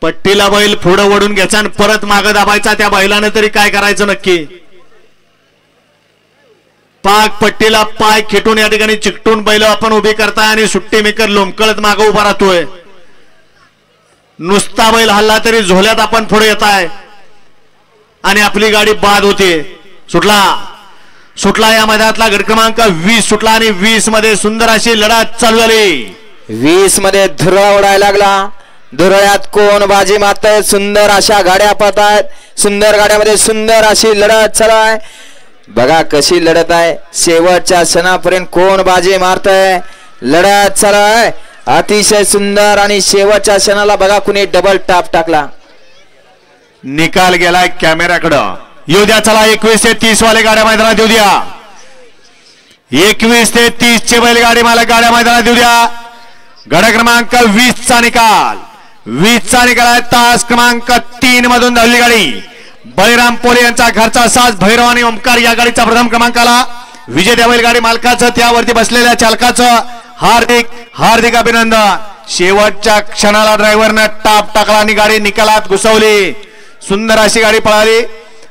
पट्टीला बैल पुढे ओढून घ्यायचा आणि परत मागे दाबायचा. त्या बैलाने तरी काय करायचं नक्की. पाक पट्टीला पाय खेटून या ठिकाणी चिकटून बैल आपण उभी करताय आणि सुट्टी मेकर लोंबकळत मागे उभा राहतोय. नुसता बैल हल्ला तरी झोल्यात आपण पुढे येताय आणि आपली गाडी बाद होते. सुटला सुटला या मैदानातला गट क्रमांक 20 सुटला आणि 20 मध्ये सुंदर अशी लढत चालू झाली. 20 मध्ये धुरळा उडायला लागला. धुरळ्यात कोण बाजी मारतायत. सुंदर अशा गाड्या पळतायत. सुंदर गाड्यामध्ये सुंदर अशी लढत चालू आहे. बघा कशी लढत आहे. शेवटच्या क्षणापर्यंत कोण बाजी मारतय. लढत चालू आहे अतिशय सुंदर आणि शेवटच्या क्षणाला बघा कुणी डबल टाप टाकला. निकाल गेलाय कॅमेऱ्याकडं. येऊ द्या चला 21 ते 30 वाले गाड्या मैदानात येऊ द्या. 21 ते 30 चे बैलगाडी मालक गाड्या मैदानात येऊ द्या. गट क्रमांक 20 चा निकाल. 20 चा निकाल आहे. तास क्रमांक 3 मधून धावली गाडी. बळीराम पोले यांचा घरचा साज भैरव आणि ओमकार या गाडीचा प्रथम क्रमांकाला विजय त्या बैलगाडी मालकाचं त्यावरती बसलेल्या चालकाचं हार्दिक हार्दिक अभिनंदन. शेवटच्या क्षणाला ड्रायव्हरनं टाप टाकला आणि गाडी निकालात घुसवली. सुंदर अशी गाडी पळाली.